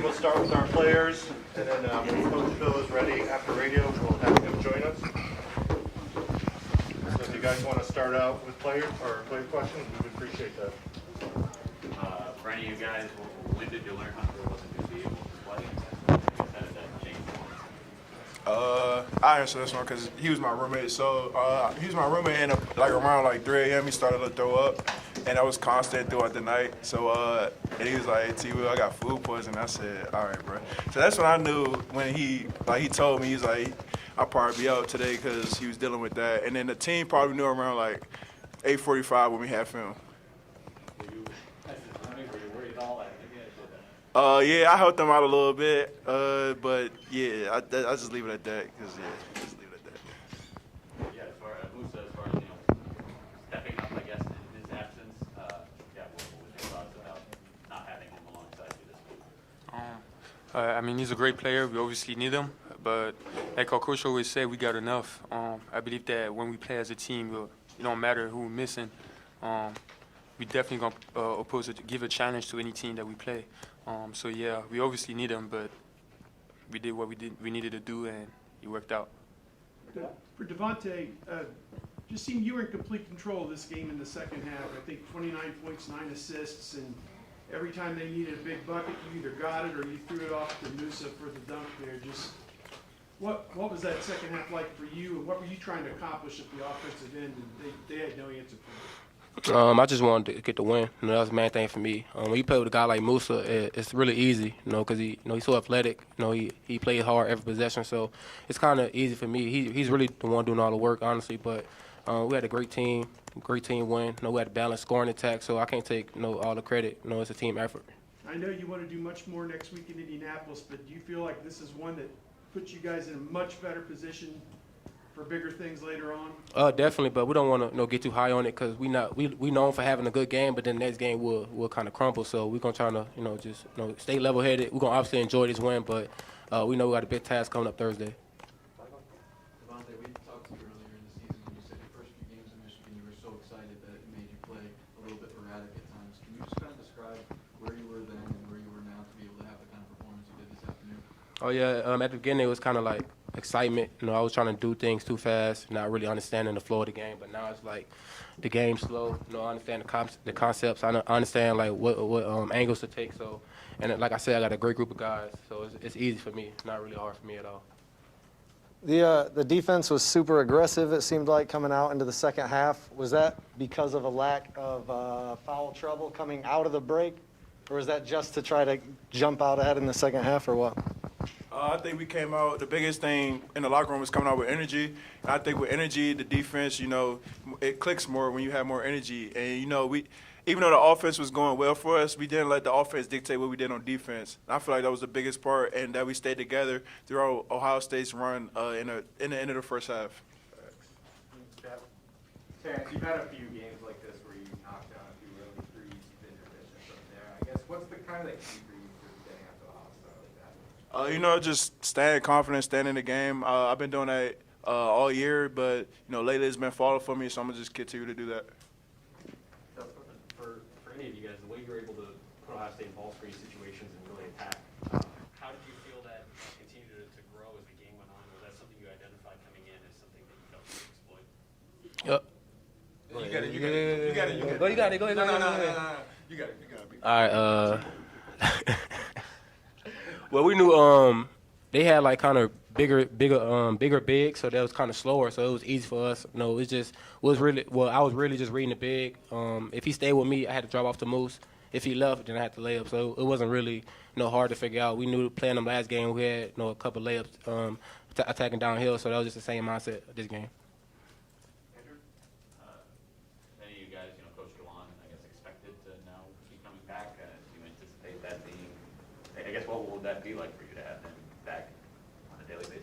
we'll start with our players, and then when Coach Bill is ready after radio, we'll have him join us. So if you guys want to start out with player questions, we would appreciate that. For any of you guys, when did you learn Hunter wasn't going to be able to play? How did that change? I answer this one because he was my roommate. So he was my roommate, and around 3 a.m. he started to throw up, and that was constant throughout the night. So and he was like, "Hey, T-Will, I got food poisoning." I said, "All right, bro." So that's when I knew when he told me, he's like, "I'll probably be out today," because he was dealing with that. And then the team probably knew around 8:45 when we had film. Yeah, I helped them out a little bit, but yeah, I just leave it at that just leave it at that. Yeah, as far as stepping up, I guess, in his absence, what was your thoughts about not having him alongside you this week? I mean, he's a great player. We obviously need him, but like our coach always said, we got enough. I believe that when we play as a team, it don't matter who we're missing. We definitely gonna give a challenge to any team that we play. So yeah, we obviously need him, but we did what we needed to do, and it worked out. For Devontae, just seemed you were in complete control of this game in the second half. I think 29 points, 9 assists, and every time they needed a big bucket, you either got it or you threw it off to Musa for the dunk there. Just what was that second half like for you, and what were you trying to accomplish at the offensive end? And they had no answer for you. I just wanted to get the win. That was the main thing for me. When you play with a guy like Musa, it's really easy, because he's so athletic. He played hard every possession, so it's kind of easy for me. He's really the one doing all the work, honestly. But we had a great team win. We had a balanced scoring attack, so I can't take all the credit. It's a team effort. I know you want to do much more next week in Indianapolis, but do you feel like this is one that puts you guys in a much better position for bigger things later on? Definitely, but we don't want to get too high on it because we known for having a good game, but then the next game will kind of crumble. So we're gonna try to just stay level-headed. We're gonna obviously enjoy this win, but we know we got a big task coming up Thursday. Devontae, we talked to you earlier in the season when you said your first few games in Michigan, you were so excited that it made you play a little bit erratic at times. Can you just kind of describe where you were then and where you were now to be able to have the kind of performance you did this afternoon? Oh yeah, at the beginning it was kind of like excitement. I was trying to do things too fast, not really understanding the flow of the game. But now it's like the game's slow. I understand the concepts. I understand what angles to take. So, and like I said, I got a great group of guys. So it's easy for me. It's not really hard for me at all. The defense was super aggressive, it seemed like, coming out into the second half. Was that because of a lack of foul trouble coming out of the break? Or was that just to try to jump out ahead in the second half, or what? I think we came out, the biggest thing in the locker room was coming out with energy. And I think with energy, the defense, it clicks more when you have more energy. And, even though the offense was going well for us, we didn't let the offense dictate what we did on defense. And I feel like that was the biggest part, and that we stayed together throughout Ohio State's run in the end of the first half. Terrence, you've had a few games like this where you knocked down a few early threes, you've been efficient from there. I guess what's the kind of key for you for getting up to a hot start like that? Just staying confident, staying in the game. I've been doing that all year, but, lately it's been falling for me, so I'm going to just continue to do that. For any of you guys, the way you're able to put Ohio State in ball screen situations and really attack, how did you feel that continued to grow as the game went on? Was that something you identified coming in as something that you felt you could exploit? You got it. Go ahead. No. You got it. All right. Well, we knew they had kind of bigger big, so that was kind of slower. So it was easy for us. I was really just reading the big. If he stayed with me, I had to drop off to Moose. If he left, then I had to lay up. So it wasn't really hard to figure out. We knew playing them last game, we had a couple layups attacking downhill. So that was just the same mindset this game. Any of you guys, Coach Dewan, I guess, expected to now be coming back? Do you anticipate that being, I guess, what would that be like for you to have him back on a daily basis?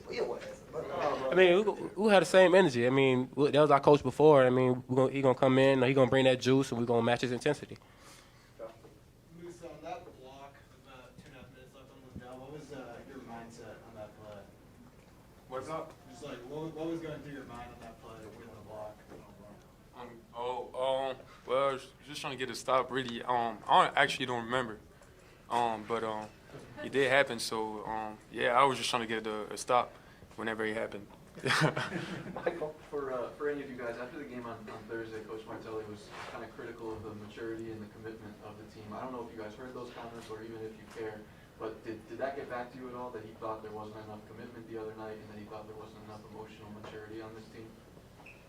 I mean, we had the same energy. I mean, that was our coach before. I mean, he gonna come in, he gonna bring that juice, and we're gonna match his intensity. Moose, on that block with 2.5 minutes left on the down, what was your mindset on that play? What's up? Just what was going through your mind on that play to win the block? Well, I was just trying to get a stop. Really, I actually don't remember. But it did happen. So yeah, I was just trying to get a stop whenever it happened. Michael, for any of you guys, after the game on Thursday, Coach Martelli was kind of critical of the maturity and the commitment of the team. I don't know if you guys heard those comments or even if you care, but did that get back to you at all, that he thought there wasn't enough commitment the other night and that he thought there wasn't enough emotional maturity on this team?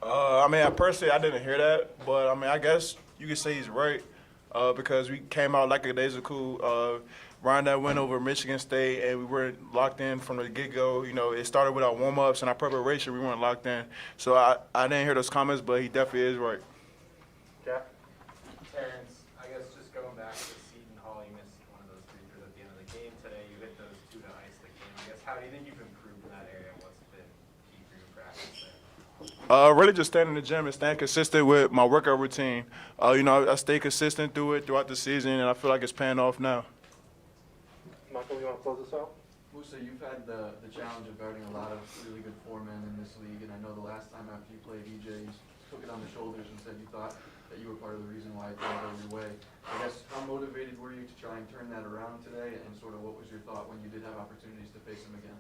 I mean, personally, I didn't hear that, but I mean, I guess you could say he's right because we came out like a days of cool. Ron that win over Michigan State, and we weren't locked in from the get-go. You know, it started with our warm-ups and our preparation. We weren't locked in. So I didn't hear those comments, but he definitely is right. Jack? Terrence, I guess just going back to Seton Hall, you missed one of those free throws at the end of the game today. You hit those two to ice the game. I guess, how do you think you've improved in that area? What's been key for your practice there? Really just staying in the gym and staying consistent with my workout routine. You know, I stay consistent throughout the season, and I feel like it's paying off now. Michael, you want to close us out? Musa, you've had the challenge of guarding a lot of really good foremen in this league, and I know the last time after you played EJ, you took it on the shoulders and said you thought that you were part of the reason why it didn't go your way. I guess, how motivated were you to try and turn that around today, and sort of what was your thought when you did have opportunities to face him again?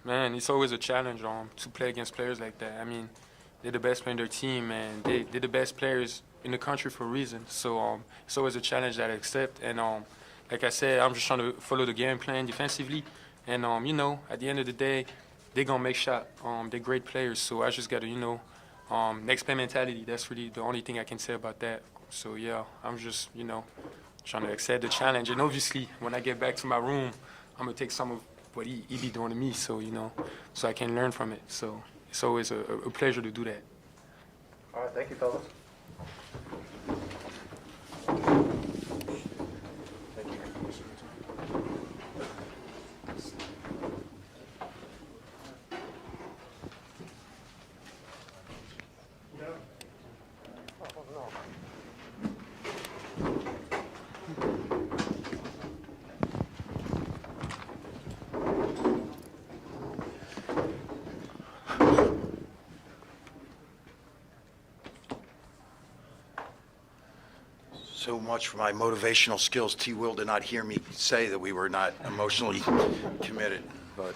Man, it's always a challenge to play against players like that. I mean, they're the best player in their team, and they're the best players in the country for a reason. So it's always a challenge that I accept. And like I said, I'm just trying to follow the game plan defensively. And, you know, at the end of the day, they're going to make shots. They're great players. So I just got to, you know, next play mentality. That's really the only thing I can say about that. So, yeah, I'm just, you know, trying to accept the challenge. And obviously, when I get back to my room, I'm going to take some of what he be doing to me, so, you know, so I can learn from it. So it's always a pleasure to do that. All right, thank you, fellas. So much for my motivational skills. T. Will did not hear me say that we were not emotionally committed, but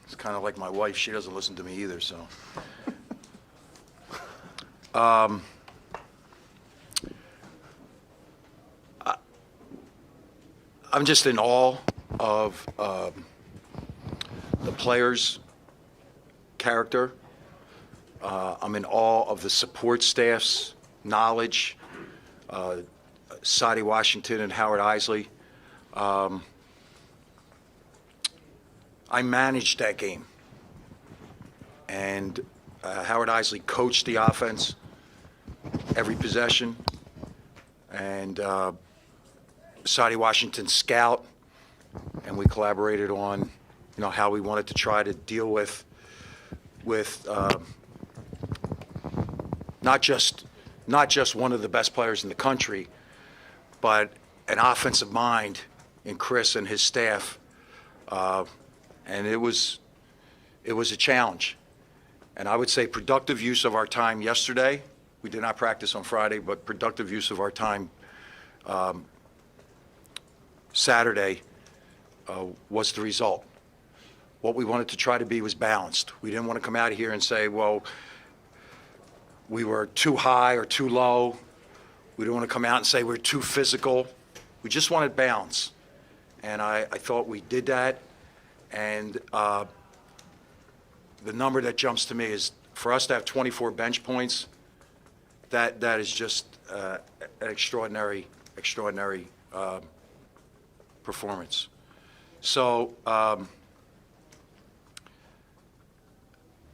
it's kind of like my wife. She doesn't listen to me either, so. I'm just in awe of the players' character. I'm in awe of the support staff's knowledge, Sadie Washington and Howard Isley. I managed that game, and Howard Isley coached the offense every possession, and Sadie Washington scout, and we collaborated on, you know, how we wanted to try to deal with not just one of the best players in the country, but an offensive mind in Chris and his staff. And it was a challenge. And I would say productive use of our time yesterday. We did not practice on Friday, but productive use of our time Saturday was the result. What we wanted to try to be was balanced. We didn't want to come out of here and say, well, we were too high or too low. We didn't want to come out and say we're too physical. We just wanted balance. And I thought we did that. And the number that jumps to me is for us to have 24 bench points, that is just an extraordinary performance. So that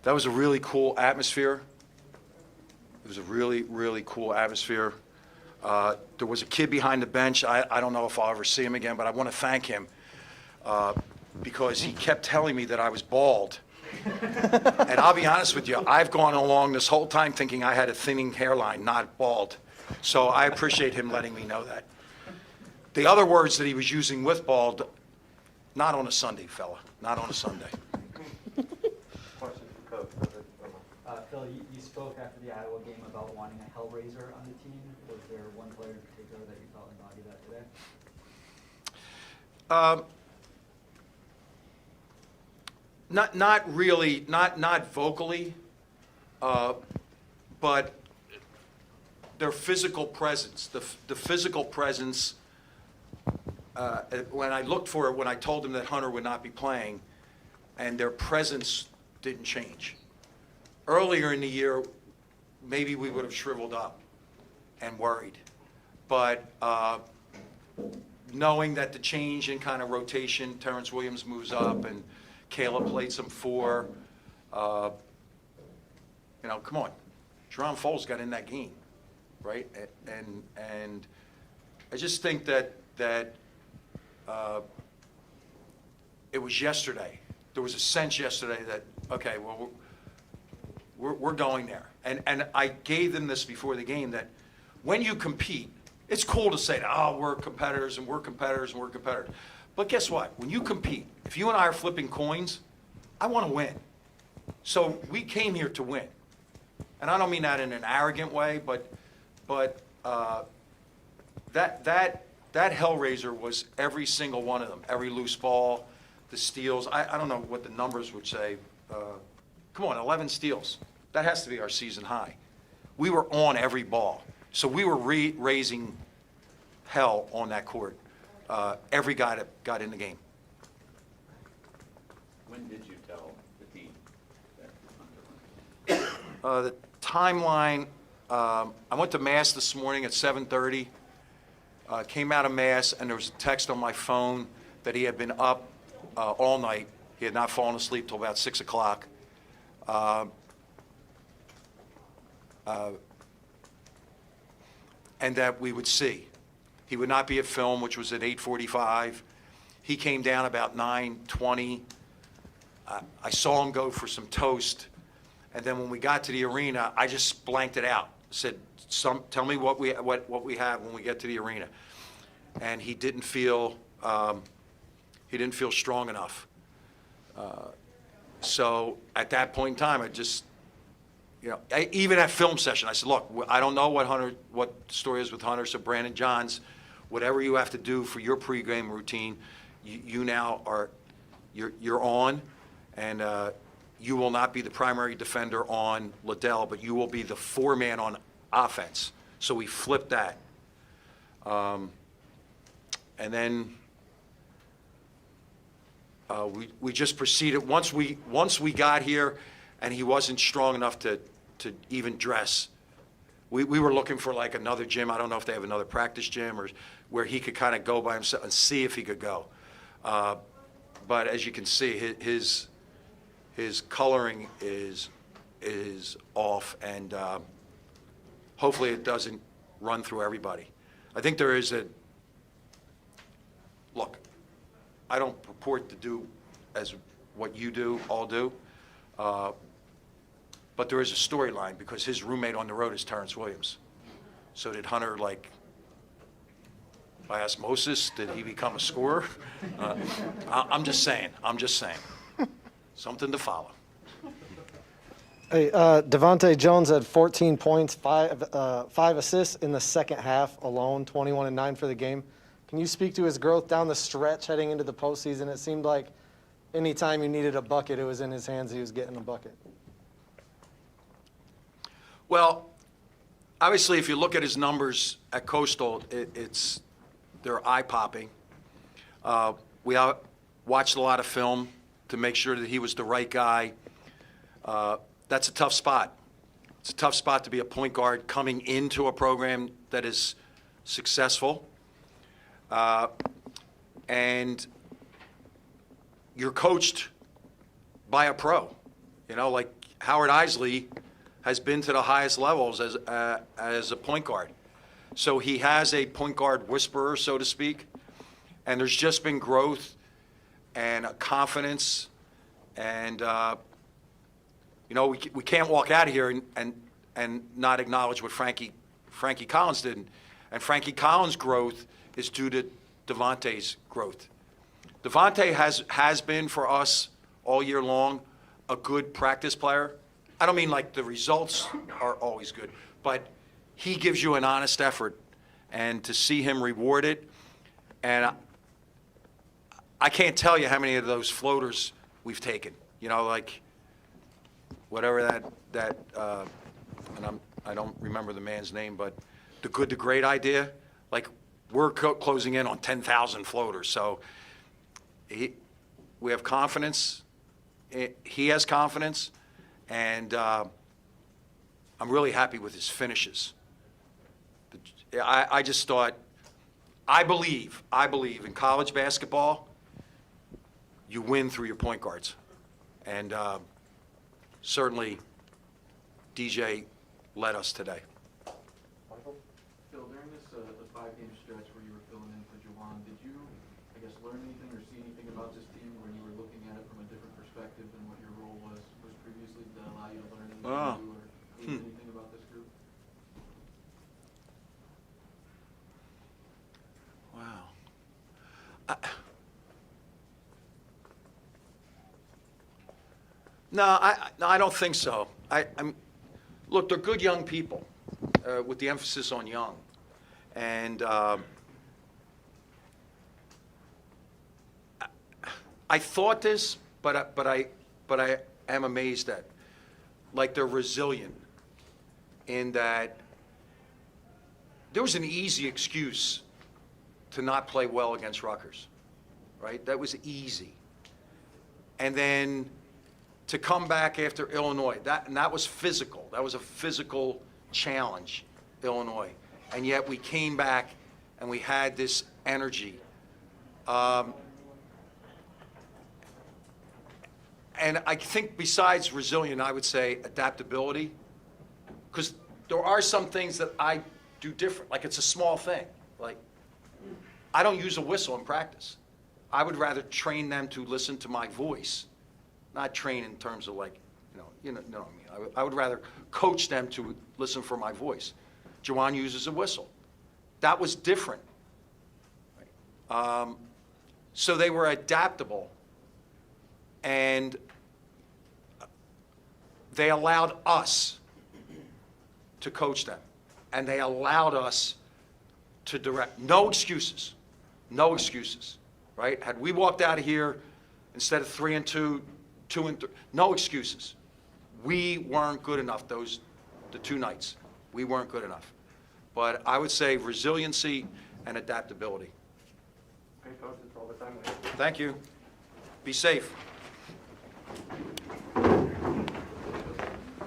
was a really cool atmosphere. It was a really, really cool atmosphere. There was a kid behind the bench. I don't know if I'll ever see him again, but I want to thank him because he kept telling me that I was bald. And I'll be honest with you, I've gone along this whole time thinking I had a thinning hairline, not bald. So I appreciate him letting me know that. The other words that he was using with bald, not on a Sunday, fella, not on a Sunday. Question for Coach. Phil, you spoke after the Iowa game about wanting a hellraiser on the team. Was there one player in particular that you felt embodied that today? Not really, not vocally, but their physical presence, the physical presence. When I looked for it, when I told them that Hunter would not be playing, and their presence didn't change. Earlier in the year, maybe we would have shriveled up and worried. But knowing that the change in kind of rotation, Terrence Williams moves up and Caleb played some 4, come on. Jerome Foles got in that game, right? And I just think that it was yesterday. There was a sense yesterday that, okay, well, we're going there. And I gave them this before the game, that when you compete, it's cool to say, oh, we're competitors and we're competitors and we're competitors. But guess what? When you compete, if you and I are flipping coins, I want to win. So we came here to win. And I don't mean that in an arrogant way, but that Hellraiser was every single one of them. Every loose ball, the steals. I don't know what the numbers would say. Come on, 11 steals. That has to be our season high. We were on every ball. So we were raising hell on that court. Every guy that got in the game. When did you tell the team that Hunter went? The timeline, I went to Mass this morning at 7:30. Came out of Mass, and there was a text on my phone that he had been up all night. He had not fallen asleep till about 6 o'clock. And that we would see. He would not be at film, which was at 8:45. He came down about 9:20. I saw him go for some toast. And then when we got to the arena, I just blanked it out. Said, tell me what we have when we get to the arena. And he didn't feel strong enough. So at that point in time, I just, even at film session, I said, look, I don't know what the story is with Hunter, so Brandon Johns, whatever you have to do for your pregame routine, you now are, you're on, and you will not be the primary defender on Liddell, but you will be the 4-man on offense. So we flipped that. And then we just proceeded. Once we got here and he wasn't strong enough to even dress, we were looking for like another gym. I don't know if they have another practice gym or where he could kind of go by himself and see if he could go. But as you can see, his coloring is off, and hopefully it doesn't run through everybody. I think there is look, I don't purport to do as what you all do, but there is a storyline because his roommate on the road is Terrence Williams. So did Hunter, like, by osmosis, did he become a scorer? I'm just saying. Something to follow. Hey, Devontae Jones had 14 points, 5 assists in the second half alone, 21-9 for the game. Can you speak to his growth down the stretch heading into the postseason? It seemed like anytime you needed a bucket, it was in his hands. He was getting a bucket. Well, obviously, if you look at his numbers at Coastal, they're eye-popping. We watched a lot of film to make sure that he was the right guy. That's a tough spot. It's a tough spot to be a point guard coming into a program that is successful. And you're coached by a pro. Like Howard Isley has been to the highest levels as a point guard. So he has a point guard whisperer, so to speak. And there's just been growth and a confidence. And, we can't walk out of here and not acknowledge what Frankie Collins did. And Frankie Collins' growth is due to Devontae's growth. Devontae has been for us all year long a good practice player. I don't mean like the results are always good, but he gives you an honest effort, and to see him rewarded, and I can't tell you how many of those floaters we've taken. You know, like whatever and I don't remember the man's name, but the good to great idea, like we're closing in on 10,000 floaters. So we have confidence. He has confidence, and I'm really happy with his finishes. I just thought, I believe in college basketball, you win through your point guards. And certainly, DJ led us today. Phil, during this the 5-game stretch where you were filling in for Jawan, did you, I guess, learn anything or see anything about this team when you were looking at it from a different perspective than what your role was previously? Did that allow you to learn anything new or glean anything about this group? Wow. No, I don't think so. Look, they're good young people, with the emphasis on young, and I thought this, but I am amazed at, like, they're resilient in that there was an easy excuse to not play well against Rutgers, right? That was easy. And then to come back after Illinois, that was physical. That was a physical challenge, Illinois. And yet we came back and we had this energy. And I think besides resilient, I would say adaptability, because there are some things that I do different. Like, it's a small thing. Like, I don't use a whistle in practice. I would rather train them to listen to my voice, not train in terms of, like, you know what I mean. I would rather coach them to listen for my voice. Jawan uses a whistle. That was different. So they were adaptable, and they allowed us to coach them, and they allowed us to direct. No excuses. No excuses, right? Had we walked out of here instead of 3-2, 2-3, no excuses. We weren't good enough the 2 nights. We weren't good enough. But I would say resiliency and adaptability. Okay, Coach, that's all the time we have. Thank you. Be safe.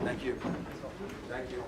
Thank you. Thank you.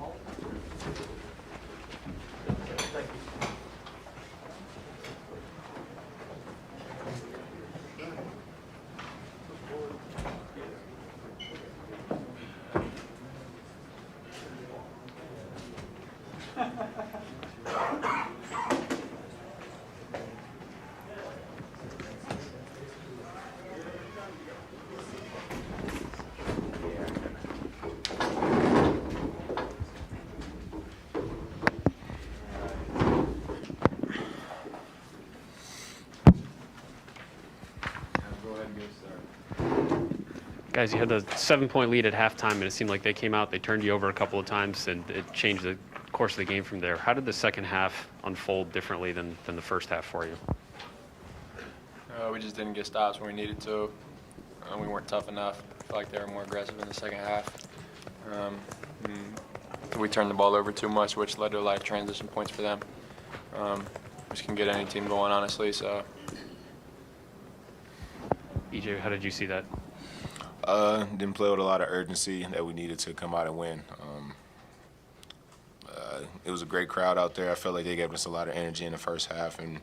Guys, you had the 7-point lead at halftime, and it seemed like they came out, they turned you over a couple of times, and it changed the course of the game from there. How did the second half unfold differently than the first half for you? We just didn't get stops when we needed to. We weren't tough enough. I feel like they were more aggressive in the second half. We turned the ball over too much, which led to a lot of transition points for them. Which can get any team going, honestly. So, EJ, how did you see that? Didn't play with a lot of urgency that we needed to come out and win. It was a great crowd out there. I felt like they gave us a lot of energy in the first half, and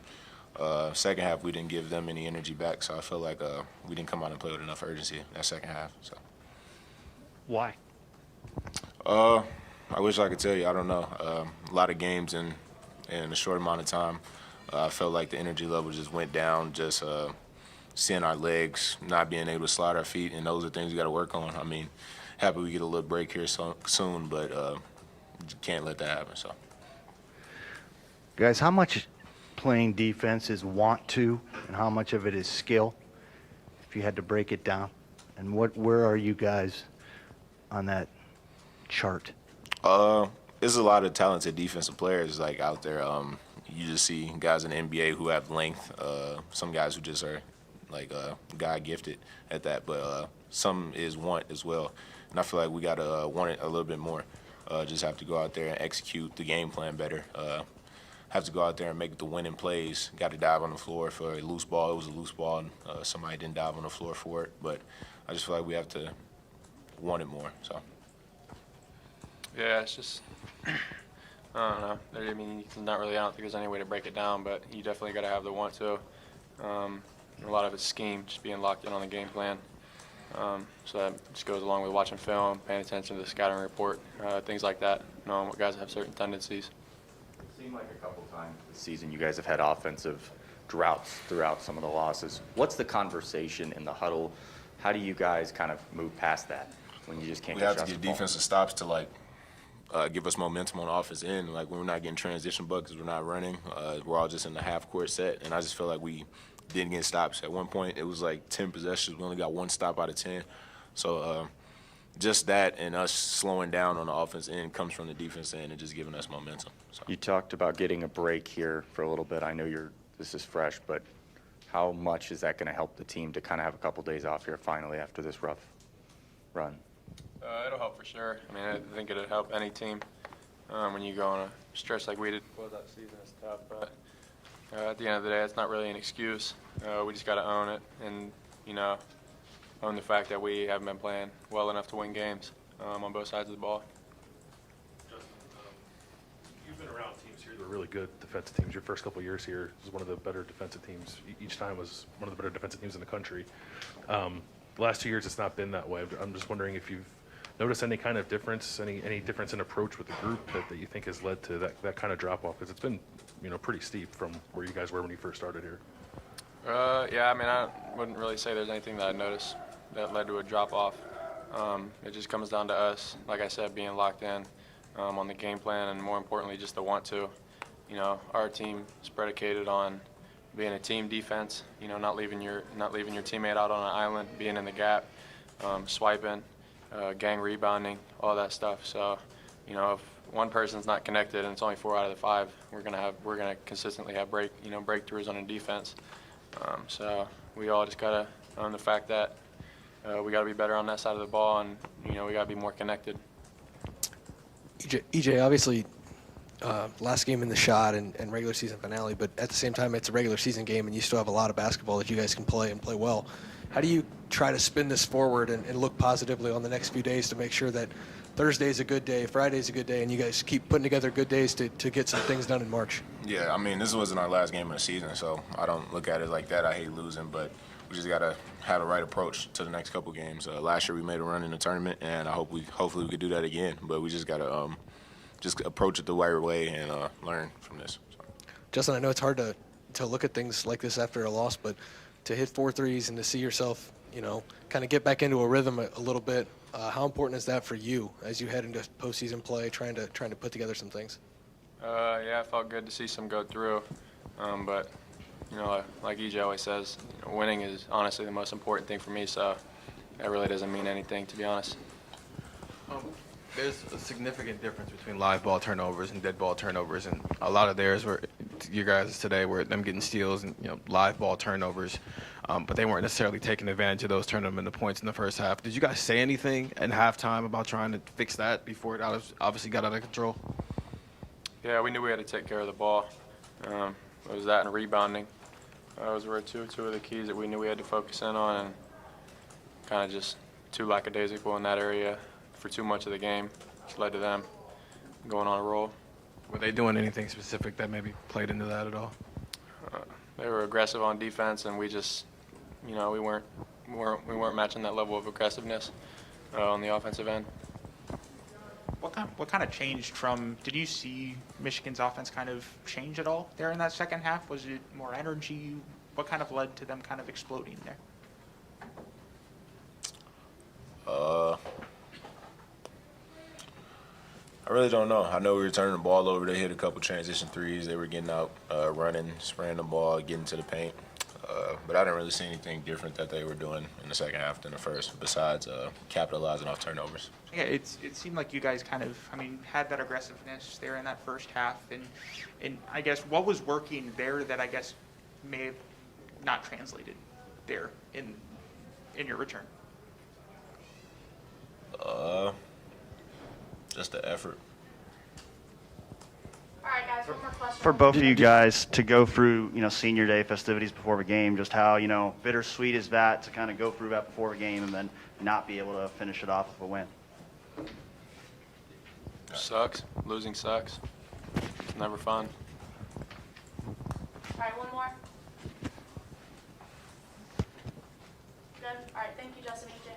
second half we didn't give them any energy back. So I feel like we didn't come out and play with enough urgency that second half. So. Why? I wish I could tell you. I don't know. A lot of games in a short amount of time. I felt like the energy level just went down. Just seeing our legs, not being able to slide our feet, and those are things we got to work on. I mean, happy we get a little break here soon, but can't let that happen. So, guys, how much playing defense is want to, and how much of it is skill? If you had to break it down, and where are you guys on that chart? There's a lot of talented defensive players like out there. You just see guys in the NBA who have length. Some guys who just are like God gifted at that, but some is want as well. And I feel like we got to want it a little bit more. Just have to go out there and execute the game plan better. Have to go out there and make the winning plays. Got to dive on the floor for a loose ball. It was a loose ball, and somebody didn't dive on the floor for it. But I just feel like we have to want it more. So. Yeah, it's just, I don't know. I mean, I don't think there's any way to break it down, but you definitely got to have the want to. A lot of it's scheme, just being locked in on the game plan. So that just goes along with watching film, paying attention to the scouting report, things like that, knowing what guys have certain tendencies. It seemed like a couple times this season you guys have had offensive droughts throughout some of the losses. What's the conversation in the huddle? How do you guys kind of move past that when you just can't get shots? We have to get defensive stops to like give us momentum on the offense end. Like when we're not getting transition buckets, we're not running. We're all just in the half court set, and I just feel like we didn't get stops. At one point, it was like 10 possessions. We only got 1 stop out of 10. So just that and us slowing down on the offense end comes from the defense end and just giving us momentum. So. You talked about getting a break here for a little bit. I know this is fresh, but how much is that going to help the team to kind of have a couple days off here finally after this rough run? It'll help for sure. I mean, I think it'll help any team. When you go on a stretch like we did, close that season is tough. But at the end of the day, it's not really an excuse. We just got to own it and, own the fact that we haven't been playing well enough to win games on both sides of the ball. Justin, you've been around teams here that are really good defensive teams. Your first couple of years here was one of the better defensive teams. Each time was one of the better defensive teams in the country. The last 2 years, it's not been that way. I'm just wondering if you've noticed any kind of difference, any difference in approach with the group that you think has led to that kind of drop-off? Because it's been, pretty steep from where you guys were when you first started here. Yeah, I mean, I wouldn't really say there's anything that I noticed that led to a drop-off. It just comes down to us, like I said, being locked in on the game plan, and more importantly, just the want to. Our team is predicated on being a team defense. Not leaving your teammate out on an island, being in the gap, swiping, gang rebounding, all that stuff. So, if one person's not connected and it's only 4 out of the 5, we're gonna consistently have breakthroughs on the defense. So we all just gotta own the fact that we gotta be better on that side of the ball, and we gotta be more connected. EJ, obviously, last game in the shot and regular season finale, but at the same time, it's a regular season game, and you still have a lot of basketball that you guys can play and play well. How do you try to spin this forward and look positively on the next few days to make sure that Thursday's a good day, Friday's a good day, and you guys keep putting together good days to get some things done in March? Yeah, I mean, this wasn't our last game of the season, so I don't look at it like that. I hate losing, but we just got to have the right approach to the next couple games. Last year we made a run in the tournament, and hopefully we could do that again, but we just got to just approach it the right way and learn from this. So. Justin, I know it's hard to look at things like this after a loss, but to hit 4 threes and to see yourself, kind of get back into a rhythm a little bit, how important is that for you as you head into postseason play, trying to put together some things? Yeah, it felt good to see some go through, but like EJ always says, winning is honestly the most important thing for me. So that really doesn't mean anything, to be honest. There's a significant difference between live ball turnovers and dead ball turnovers, and a lot of theirs were your guys today were them getting steals and live ball turnovers, but they weren't necessarily taking advantage of those, turning them into points in the first half. Did you guys say anything at halftime about trying to fix that before it obviously got out of control? Yeah, we knew we had to take care of the ball. It was that and rebounding. Those were two of the keys that we knew we had to focus in on, and kind of just too lackadaisical in that area for too much of the game, which led to them going on a roll. Were they doing anything specific that maybe played into that at all? They were aggressive on defense, and we just, we weren't matching that level of aggressiveness on the offensive end. What kind of changed from? Did you see Michigan's offense kind of change at all there in that second half? Was it more energy? What kind of led to them kind of exploding there? I really don't know. I know we were turning the ball over. They hit a couple transition threes. They were getting out, running, spraying the ball, getting to the paint. But I didn't really see anything different that they were doing in the second half than the first, besides capitalizing off turnovers. Yeah, it seemed like you guys kind of, had that aggressiveness there in that first half, and I guess what was working there that I guess may have not translated there in your return? Just the effort. All right, guys, one more question. For both of you guys to go through, senior day festivities before a game, just how, bittersweet is that to kind of go through that before a game and then not be able to finish it off with a win? Sucks. Losing sucks. It's never fun. All right, one more. Good. All right, thank you, Justin and EJ.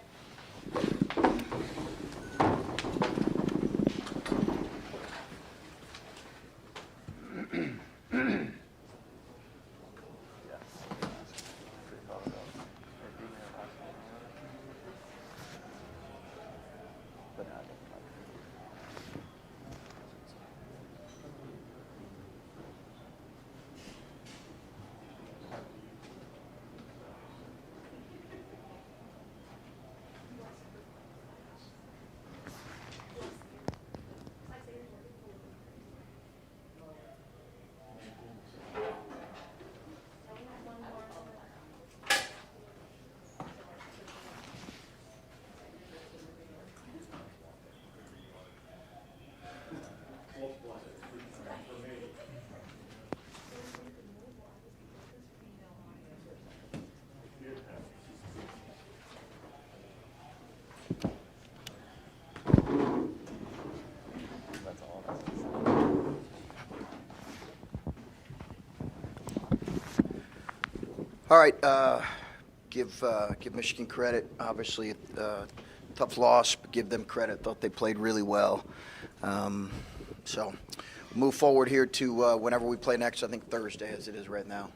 All right, give Michigan credit. Obviously, tough loss, but give them credit. Thought they played really well. So move forward here to whenever we play next, I think Thursday as it is right now.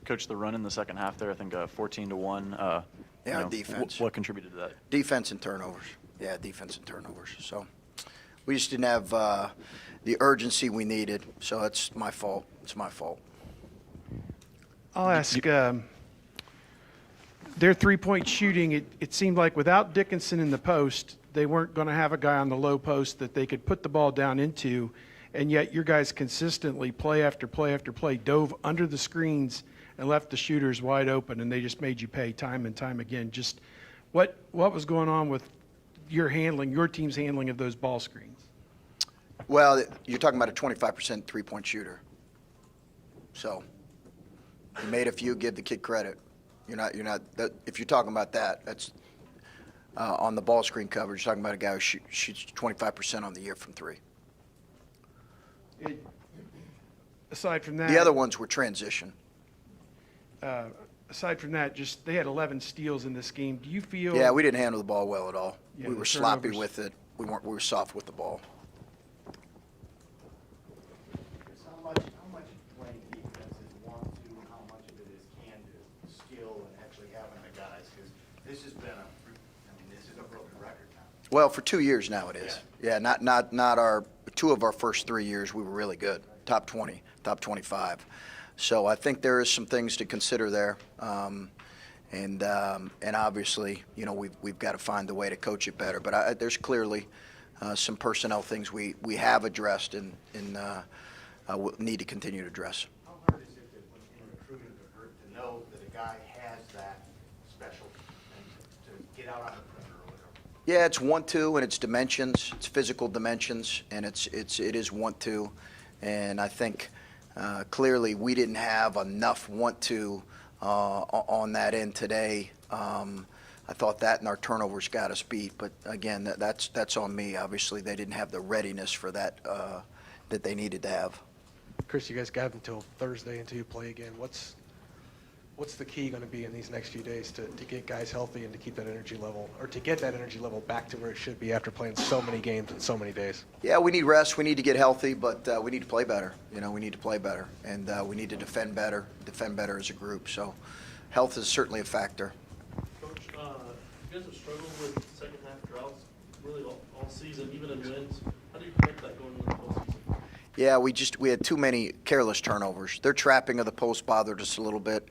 Coach, the run in the second half there, I think 14-1. Defense. What contributed to that? Defense and turnovers. Yeah, defense and turnovers. So we just didn't have the urgency we needed. So it's my fault. It's my fault. I'll ask, their three-point shooting, it seemed like without Dickinson in the post, they weren't going to have a guy on the low post that they could put the ball down into, and yet your guys consistently, play after play after play, dove under the screens and left the shooters wide open, and they just made you pay time and time again. Just what was going on with your team's handling of those ball screens? Well, you're talking about a 25% three-point shooter. So you made a few, give the kid credit. You're not if you're talking about that, that's on the ball screen coverage, you're talking about a guy who shoots 25% on the year from three. Aside from that, the other ones were transition. Aside from that, just they had 11 steals in this game. Do you feel? Yeah, we didn't handle the ball well at all. Yeah, we the were sloppy turnovers. with it. We were soft with the ball. How much playing defense is want to, and how much of it is can do, skill, and actually having the guys? Because this has been this is a broken record now. Well, for 2 years now it is. Yeah, not our 2 of our first 3 years we were really good, top 20, top 25. So I think there is some things to consider there, and obviously we've got to find a way to coach it better. But there's clearly some personnel things we have addressed and we'll need to continue to address. How hard is it in recruiting to know that a guy has that special and to get out on the perimeter or whatever? Yeah, it's 1-2 and it's dimensions, it's physical dimensions, and it is 1-2, and I think clearly we didn't have enough want-to on that end today. I thought that and our turnovers got us beat, but again, that's on me. Obviously, they didn't have the readiness for that that they needed to have. Chris, you guys got until Thursday until you play again. What's the key going to be in these next few days to get guys healthy and to keep that energy level, or to get that energy level back to where it should be after playing so many games in so many days? Yeah, we need rest. We need to get healthy, but we need to play better. We need to play better, and we need to defend better as a group. So health is certainly a factor. Coach, you guys have struggled with second half droughts really all season, even in wins. How do you correct that going into the postseason? Yeah, we had too many careless turnovers. Their trapping of the post bothered us a little bit,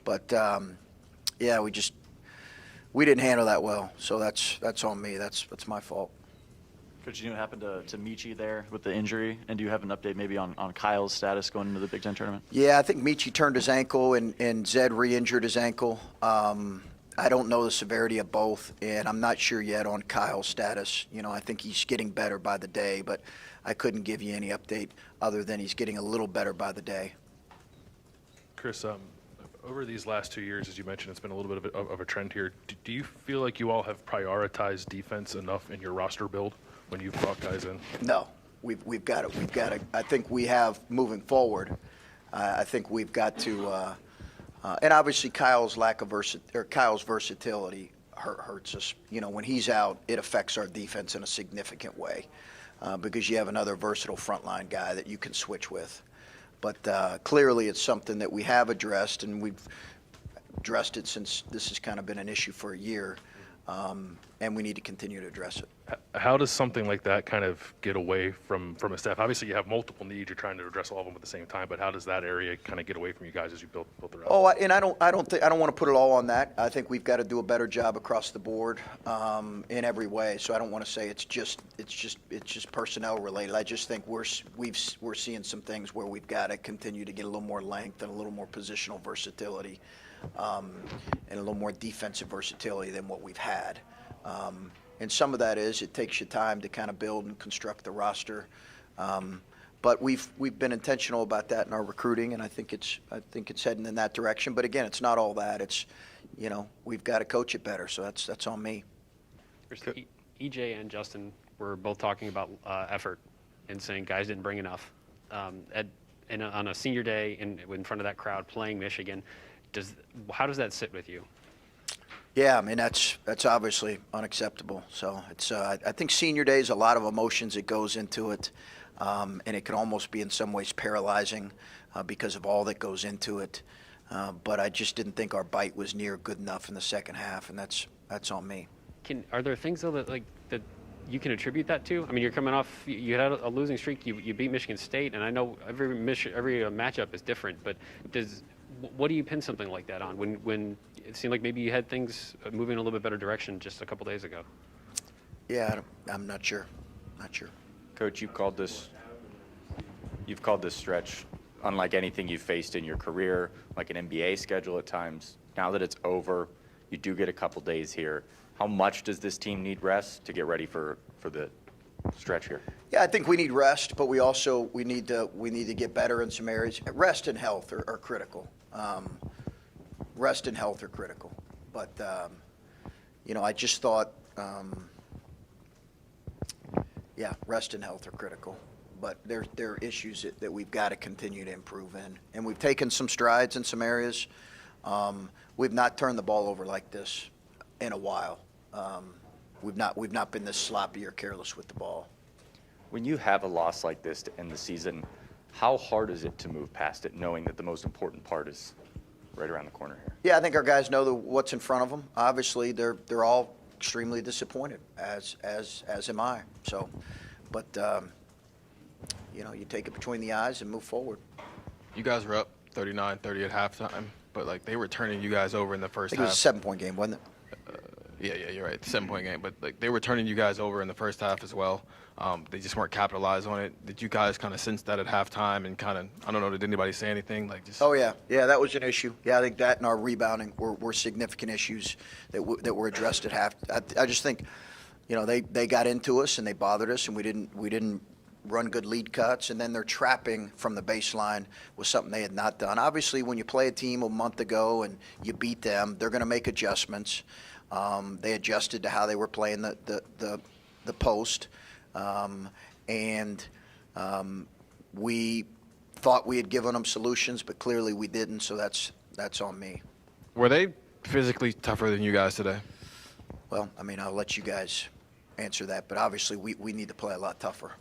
but yeah, we didn't handle that well. So that's on me. That's my fault. Coach, do you know what happened to Michi there with the injury? And do you have an update maybe on Kyle's status going into the Big Ten tournament? Yeah, I think Michi turned his ankle and Zed re-injured his ankle. I don't know the severity of both, and I'm not sure yet on Kyle's status. You know, I think he's getting better by the day, but I couldn't give you any update other than he's getting a little better by the day. Chris, over these last 2 years, as you mentioned, it's been a little bit of a trend here. Do you feel like you all have prioritized defense enough in your roster build when you've brought guys in? No, we've got to. I think we have moving forward. I think we've got to, and obviously Kyle's Kyle's versatility hurts us. You know, when he's out, it affects our defense in a significant way because you have another versatile frontline guy that you can switch with. But clearly, it's something that we have addressed, and we've addressed it since this has kind of been an issue for a year, and we need to continue to address it. How does something like that kind of get away from a staff? Obviously, you have multiple needs. You're trying to address all of them at the same time. But how does that area kind of get away from you guys as you build the roster? Oh, and I don't want to put it all on that. I think we've got to do a better job across the board in every way. So I don't want to say it's just personnel related. I just think we're seeing some things where we've got to continue to get a little more length and a little more positional versatility, and a little more defensive versatility than what we've had. And some of that is it takes you time to kind of build and construct the roster. But we've been intentional about that in our recruiting, and I think it's heading in that direction. But again, it's not all that. It's, you know, we've got to coach it better. So that's on me. EJ and Justin were both talking about effort and saying guys didn't bring enough. On a senior day in front of that crowd playing Michigan, how does that sit with you? Yeah, I mean that's obviously unacceptable. So it's I think senior day is a lot of emotions that goes into it, and it can almost be in some ways paralyzing because of all that goes into it. But I just didn't think our bite was near good enough in the second half, and that's on me. Are there things though that you can attribute that to? I mean, you're coming off, you had a losing streak. You beat Michigan State, and I know every matchup is different. But what do you pin something like that on when it seemed like maybe you had things moving in a little bit better direction just a couple days ago? Yeah, I'm not sure. Not sure. Coach, you've called this stretch unlike anything you've faced in your career, like an NBA schedule at times. Now that it's over, you do get a couple days here. How much does this team need rest to get ready for the stretch here? Yeah, I think we need rest, but we need to get better in some areas. Rest and health are critical. Rest and health are critical. But you know, I just thought, yeah, rest and health are critical. But there are issues that we've got to continue to improve in, and we've taken some strides in some areas. We've not turned the ball over like this in a while. We've not been this sloppy or careless with the ball. When you have a loss like this to end the season, how hard is it to move past it, knowing that the most important part is right around the corner here? Yeah, I think our guys know what's in front of them. Obviously, they're all extremely disappointed, as am I. So, but you know, you take it between the eyes and move forward. You guys were up 39-30 at halftime, but like they were turning you guys over in the first I think half. it was a 7-point game, wasn't it? Yeah, you're right. 7-point game, but like they were turning you guys over in the first half as well. They just weren't capitalized on it. Did you guys kind of sense that at halftime and kind of, I don't know, did anybody say anything? Like just. Oh yeah, that was an issue. Yeah, I think that and our rebounding were significant issues that were addressed at half. I just think, you know, they got into us and they bothered us, and we didn't run good lead cuts, and then their trapping from the baseline was something they had not done. Obviously, when you play a team a month ago and you beat them, they're going to make adjustments. They adjusted to how they were playing the post, and we thought we had given them solutions, but clearly we didn't. So that's on me. Were they physically tougher than you guys today? Well, I mean, I'll let you guys answer that, but obviously we need to play a lot tougher.